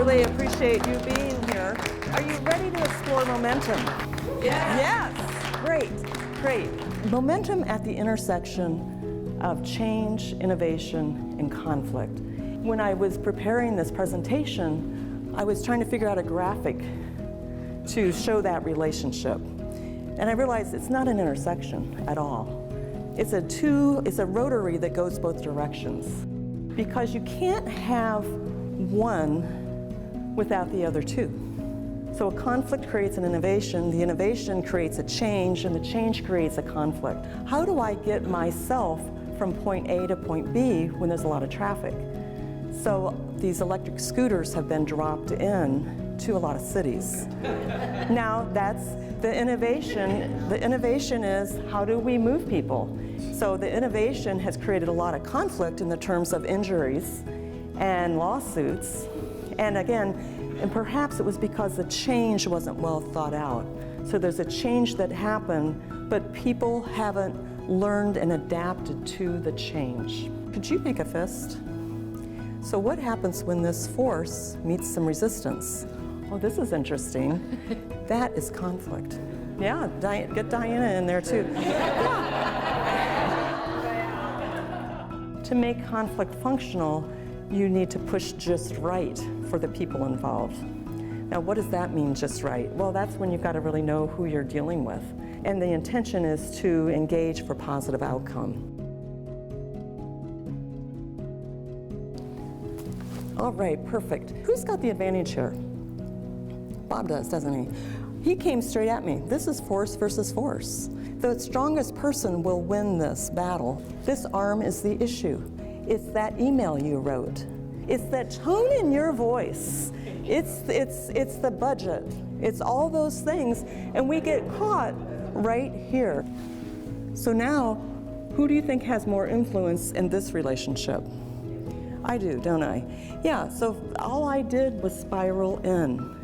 really appreciate you being here. Are you ready to explore momentum? Yeah. Yes. Great. Momentum at the intersection of change, innovation, and conflict. When I was preparing this presentation, I was trying to figure out a graphic to show that relationship. And I realized it's not an intersection at all. It's a rotary that goes both directions. Because you can't have one without the other two. So a conflict creates an innovation, the innovation creates a change, and the change creates a conflict. How do I get myself from point A to point B when there's a lot of traffic? So these electric scooters have been dropped in to a lot of cities. Now that's the innovation. The innovation is, how do we move people? So the innovation has created a lot of conflict in the terms of injuries and lawsuits. And again, and perhaps it was because the change wasn't well thought out. So there's a change that happened, but people haven't learned and adapted to the change. Could you make a fist? So what happens when this force meets some resistance? Oh, this is interesting. That is conflict. Yeah, get Diana in there too. Yeah. To make conflict functional, you need to push just right for the people involved. Now, what does that mean, just right? Well, that's when you've got to really know who you're dealing with. And the intention is to engage for positive outcome. All right, perfect. Who's got the advantage here? Bob does, doesn't he? He came straight at me. This is force versus force. The strongest person will win this battle. This arm is the issue. It's that email you wrote. It's that tone in your voice. It's the budget. It's all those things, and we get caught right here. So now, who do you think has more influence in this relationship? I do, don't I? Yeah, so all I did was spiral in.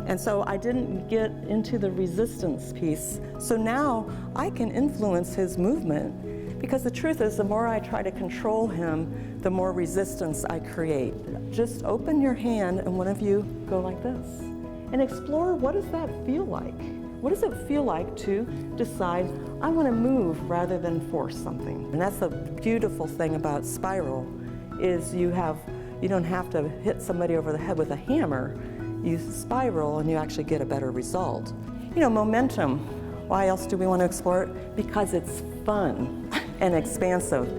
And so I didn't get into the resistance piece. So now I can influence his movement, because the truth is, the more I try to control him, the more resistance I create. Just open your hand and one of you go like this and explore, what does that feel like? What does it feel like to decide, I want to move rather than force something? And that's the beautiful thing about spiral, is you don't have to hit somebody over the head with a hammer. You spiral and you actually get a better result. You know, momentum, why else do we want to explore it? Because it's fun and expansive.